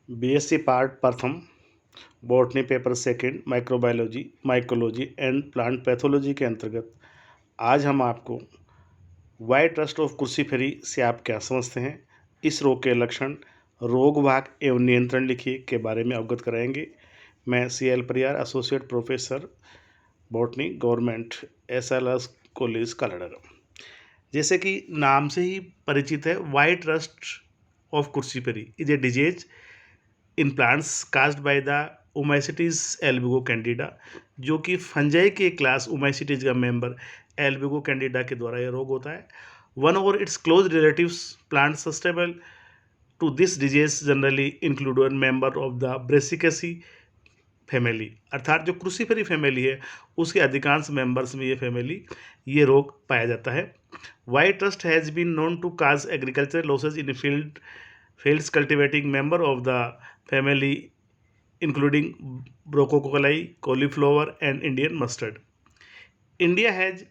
BSc part प्रथम, botany paper second, microbiology, mycology and plant pathology के अंतर्गत आज हम आपको वाइट रस्ट ऑफ क्रूसीफेरी से आप क्या समझते हैं, इस रोग के लक्षण, रोग वाहक एवं नियंत्रण लिखिए के बारे में अवगत कराएंगे। मैं CL Pariyar, associate professor botany, government SLS college Kaladar. जैसे कि नाम से ही परिचित है, white rust of cruciferae is a disease in plants caused by the oomycetes albugo candida, जो कि फंजाई के क्लास ओमाइसिटीज का मेंबर एल्बिगो कैंडिडा के द्वारा यह रोग होता है। वन और its close relatives plant susceptible to this disease generally include one member of the brassicaceae family, अर्थात जो क्रूसीफेरी फैमिली है उसके अधिकांश मेंबर्स में ये रोग पाया जाता है। White rust has been known to cause agriculture losses in fields cultivating member of the family including broccoli, cauliflower and Indian mustard. India has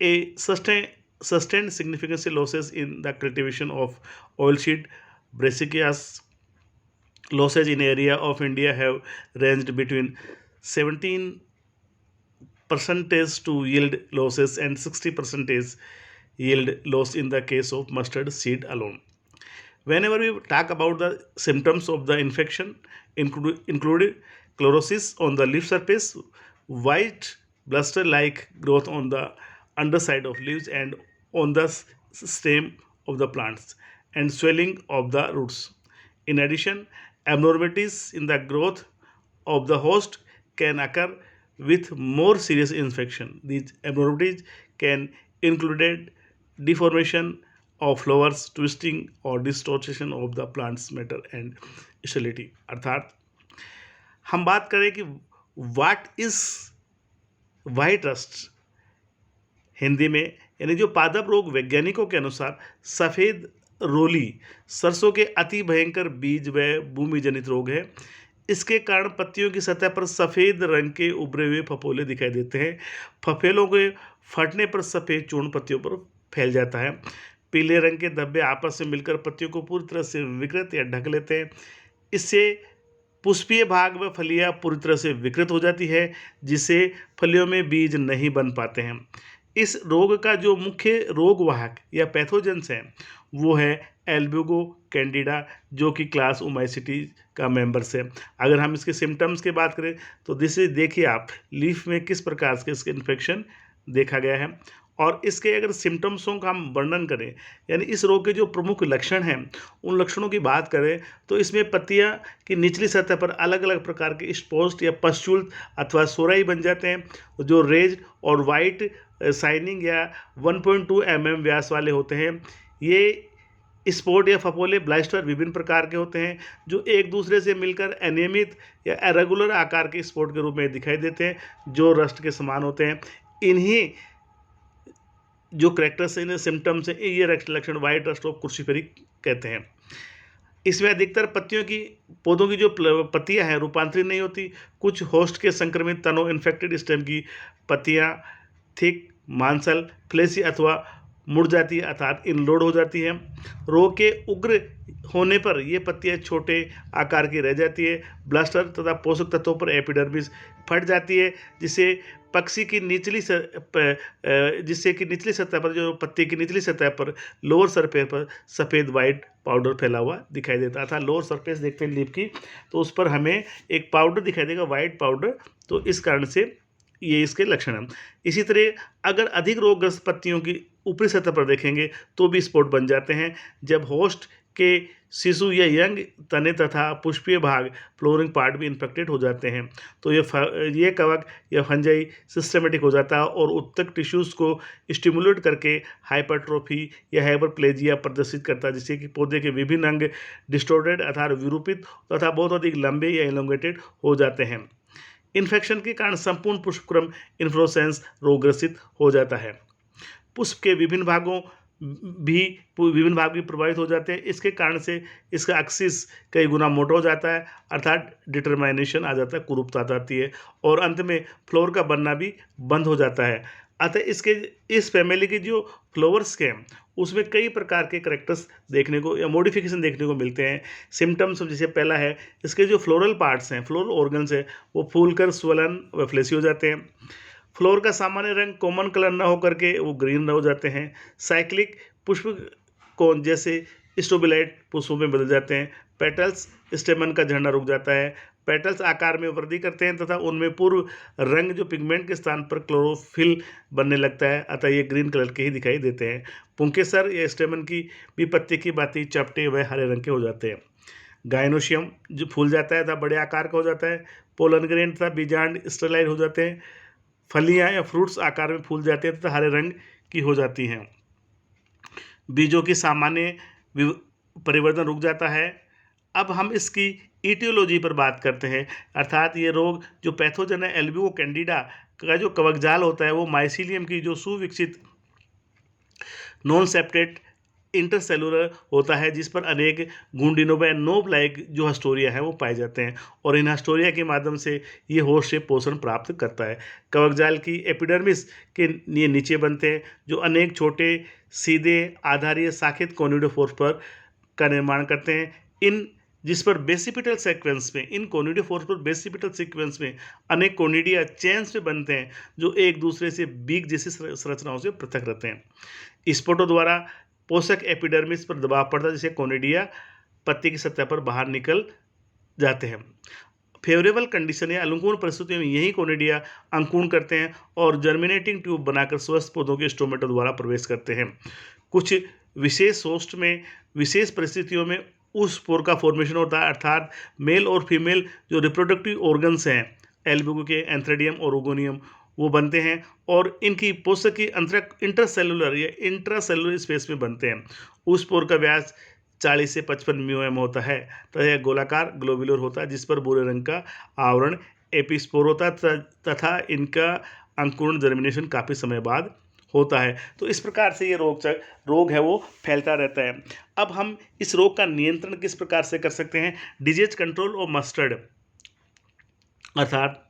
a sustained significant losses in the cultivation of oilseed brassicas. Losses in area of India have ranged between 17% to yield losses and 60% yield loss in the case of mustard seed alone. Whenever we talk about the symptoms of the infection, include chlorosis on the leaf surface, white blister-like growth on the underside of leaves and on the stem of the plants, and swelling of the roots. In addition, abnormalities in the growth of the host can occur with more serious infection. These abnormalities can include deformation of flowers, twisting और distortion of the plant's matter and stability। अर्थात हम बात करें कि what is white rust Hindi में, यानी जो पादप रोग वैज्ञानिकों के अनुसार सफ़ेद रोली सरसों के अति भयंकर बीज व भूमि जनित रोग है। इसके कारण पत्तियों की सतह पर सफ़ेद रंग के उभरे हुए फफोले दिखाई देते हैं। फफेलों के फटने पर सफ़ेद चूर्ण पत्तियों पर फैल जाता है। पीले रंग के धब्बे आपस में मिलकर पत्तियों को पूरी तरह से विकृत या ढक लेते हैं। इससे पुष्पीय भाग व फलियां पूरी तरह से विकृत हो जाती है, जिससे फलियों में बीज नहीं बन पाते हैं। इस रोग का जो मुख्य रोगवाहक या पैथोजेंस है वो है एल्बिगो कैंडिडा, जो कि क्लास ओमाइसिटी का मेंबर्स है। अगर हम इसके सिम्टम्स की बात करें तो देखिए आप लीफ में किस प्रकार से इसके इन्फेक्शन देखा गया है। और इसके अगर सिम्टम्सों का हम वर्णन करें, यानी इस रोग के जो प्रमुख लक्षण हैं उन लक्षणों की बात करें तो इसमें पत्तियां की निचली सतह पर अलग अलग प्रकार के स्पॉस्ट या पस्चुल अथवा सोराई बन जाते हैं, जो रेज और वाइट शाइनिंग या 1.2 mm व्यास वाले होते हैं। ये स्पॉट या फफोले ब्लास्टर विभिन्न प्रकार के होते हैं, जो एक दूसरे से मिलकर अनियमित या इरेगुलर आकार के स्पॉट के रूप में दिखाई देते हैं, जो रस्ट के समान होते हैं। इन्हीं जो करेक्टर्स इन सिम्टम्स हैं, ये लक्षण वाइट रस्ट ऑफ क्रूसीफेरी कहते हैं। इसमें अधिकतर पौधों की जो पत्तियां हैं रूपांतरित नहीं होती। कुछ होस्ट के संक्रमित तनों इन्फेक्टेड स्टेम की पत्तियां थिक, मांसल, फ्लेसी अथवा मुड़ जाती है, अर्थात इनलोड हो जाती है। रोग के उग्र होने पर ये पत्तियां छोटे आकार की रह जाती है। ब्लास्टर तथा पोषक तत्वों पर एपिडर्मिस फट जाती है, जिससे कि निचली सतह पर, जो पत्ती की निचली सतह पर लोअर सरफेस पर सफ़ेद वाइट पाउडर फैला हुआ दिखाई देता था। लोअर सरफेस देखते हैं लीफ की तो उस पर हमें एक पाउडर दिखाई देगा, वाइट पाउडर। तो इस कारण से ये इसके लक्षण हैं। इसी तरह अगर अधिक रोगग्रस्त पत्तियों की ऊपरी सतह पर देखेंगे तो भी स्पॉट बन जाते हैं, जब होस्ट के शिशु या यंग तने तथा पुष्पीय भाग फ्लोरिंग पार्ट भी इन्फेक्टेड हो जाते हैं। तो ये कवक या फंजाई सिस्टमेटिक हो जाता है और उत्तक टिश्यूज़ को स्टिमुलेट करके हाइपरट्रोफी या हाइपरप्लेजिया प्रदर्शित करता है, जिससे कि पौधे के विभिन्न अंग डिस्टोर्टेड अर्थात विरूपित तथा बहुत अधिक लंबे या इलोंगेटेड हो जाते हैं। इन्फेक्शन के कारण संपूर्ण पुष्पक्रम इन्फ्लोरेसेंस रोगग्रसित हो जाता है। पुष्प के विभिन्न भाग भी प्रभावित हो जाते हैं। इसके कारण से इसका एक्सिस कई गुना मोटा हो जाता है, अर्थात डिटरमाइनेशन आ जाता है, कुरूपता आ जाती है और अंत में फ्लोर का बनना भी बंद हो जाता है। अतः इसके इस फैमिली के जो फ्लावर्स के हैं उसमें कई प्रकार के करेक्टर्स देखने को या मॉडिफिकेशन देखने को मिलते हैं। सिम्टम्स जैसे पहला है, इसके जो फ्लोरल पार्ट्स हैं, फ्लोरल ऑर्गन्स हैं, वो फूलकर स्वलन व फ्लेसी हो जाते हैं। फ्लोर का सामान्य रंग कॉमन कलर न होकर के वो ग्रीन हो जाते हैं। साइक्लिक पुष्प कोन जैसे स्ट्रोबिलाइट पुष्पों में बदल जाते हैं। पेटल्स स्टेमन का झड़ना रुक जाता है। पेटल्स आकार में वृद्धि करते हैं तथा उनमें पूर्व रंग जो पिगमेंट के स्थान पर क्लोरोफिल बनने लगता है, अतः ये ग्रीन कलर के ही दिखाई देते हैं। पुंकेसर या स्टेमन की भी पत्ते की बाती चपटे व हरे रंग के हो जाते हैं। गायनोशियम जो फूल जाता है तथा बड़े आकार का हो जाता है। पोलन ग्रेन तथा बीजांड स्टेरलाइट हो जाते हैं। फलियां या फ्रूट्स आकार में फूल जाते हैं तथा हरे रंग की हो जाती हैं। बीजों की सामान्य परिवर्तन रुक जाता है। अब हम इसकी ईटियोलॉजी पर बात करते हैं, अर्थात ये रोग जो पैथोजन है एल्ब्यूओ कैंडिडा का जो कवकजाल होता है वो माइसीलियम की जो सुविकसित नॉन सेप्टेट इंटरसेलुलर होता है, जिस पर अनेक गुंडिनोबा नोब लाइक जो हस्टोरिया है वो पाए जाते हैं और इन हस्टोरिया के माध्यम से ये होस्ट से पोषण प्राप्त करता है। कवकजाल की एपिडर्मिस के ये नीचे बनते हैं जो अनेक छोटे सीधे आधारीय शाखित कोनिडोफोर्स पर का निर्माण करते हैं। इन जिस पर बेसिपिटल सीक्वेंस में इन कोनिडोफोर्स पर बेसिपिटल सीक्वेंस में अनेक कोनिडिया चेन्स में बनते हैं जो एक दूसरे से बीक जैसी संरचनाओं से पृथक रहते हैं। स्पोटों द्वारा पोषक एपिडर्मिस पर दबाव पड़ता है जिससे कोनिडिया पत्ती की सतह पर बाहर निकल जाते हैं। फेवरेबल कंडीशन या अनुकूल परिस्थितियों में यही कोनिडिया अंकुरण करते हैं और जर्मिनेटिंग ट्यूब बनाकर स्वस्थ पौधों के स्टोमेटो द्वारा प्रवेश करते हैं। कुछ विशेष होस्ट में विशेष परिस्थितियों में उस स्पोर का फॉर्मेशन होता है, अर्थात मेल और फीमेल जो रिप्रोडक्टिव ऑर्गन्स हैं एल्ब्यूको के एंथ्रेडियम और ओगोनियम वो बनते हैं और इनकी पोषक की इंटरसेलुलर या इंट्रासेलुलर स्पेस में बनते हैं। उस स्पोर का व्यास 40 से 55 म्यूएम होता है तथा यह गोलाकार ग्लोबुलर होता है जिस पर भूरे रंग का आवरण एपिस्पोर होता है तथा इनका अंकुरण जर्मिनेशन काफ़ी समय बाद होता है। तो इस प्रकार से ये रोग है वो फैलता रहता है। अब हम इस रोग का नियंत्रण किस प्रकार से कर सकते हैं? डिजीज कंट्रोल और मस्टर्ड, अर्थात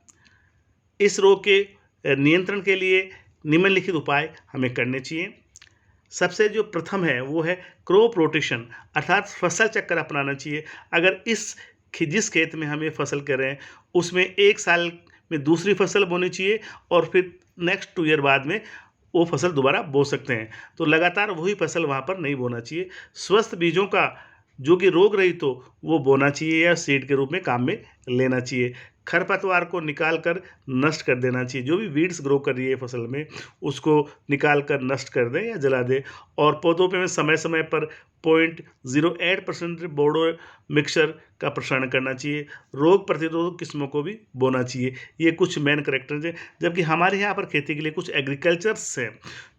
इस रोग के नियंत्रण के लिए निम्नलिखित उपाय हमें करने चाहिए। सबसे जो प्रथम है वो है क्रॉप रोटेशन, अर्थात फसल चक्कर अपनाना चाहिए। अगर जिस खेत में हम ये फसल कर रहे हैं उसमें एक साल में दूसरी फसल बोनी चाहिए और फिर नेक्स्ट 2 ईयर बाद में वो फसल दोबारा बो सकते हैं, तो लगातार वही फसल वहाँ पर नहीं बोना चाहिए। स्वस्थ बीजों का जो कि रोग रहित हो वो बोना चाहिए या सीड के रूप में काम में लेना चाहिए। खरपतवार को निकाल कर नष्ट कर देना चाहिए। जो भी वीड्स ग्रो कर रही है फसल में उसको निकाल कर नष्ट कर दें या जला दें और पौधों पे समय समय पर 0.08% बोडो मिक्सचर का प्रसारण करना चाहिए। रोग प्रतिरोधक किस्मों को भी बोना चाहिए। ये कुछ मेन करेक्टर्स हैं। जबकि हमारे यहाँ पर खेती के लिए कुछ एग्रीकल्चर्स हैं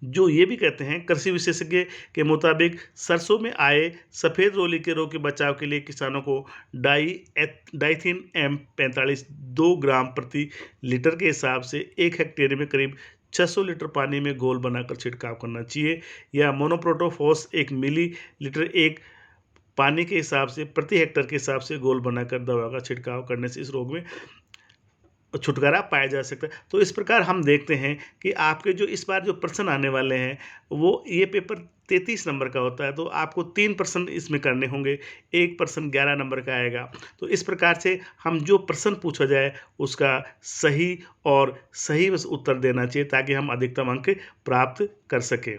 जो ये भी कहते हैं, कृषि विशेषज्ञ के मुताबिक सरसों में आए सफ़ेद रोली के रोग के बचाव के लिए किसानों को डाइथिन M45 2 ग्राम प्रति लीटर के हिसाब से 1 हेक्टेयर में करीब 600 लीटर पानी में घोल बनाकर छिड़काव करना चाहिए या मोनोप्रोटोफॉस 1 मिली लीटर एक पानी के हिसाब से प्रति हेक्टेयर के हिसाब से घोल बनाकर दवा का छिड़काव करने से इस रोग में छुटकारा पाया जा सकता है। तो इस प्रकार हम देखते हैं कि आपके जो इस बार जो प्रश्न आने वाले हैं वो ये पेपर 33 नंबर का होता है, तो आपको 3 प्रश्न इसमें करने होंगे, 1 प्रश्न 11 नंबर का आएगा। तो इस प्रकार से हम जो प्रश्न पूछा जाए उसका सही और सही उत्तर देना चाहिए ताकि हम अधिकतम अंक प्राप्त कर सकें।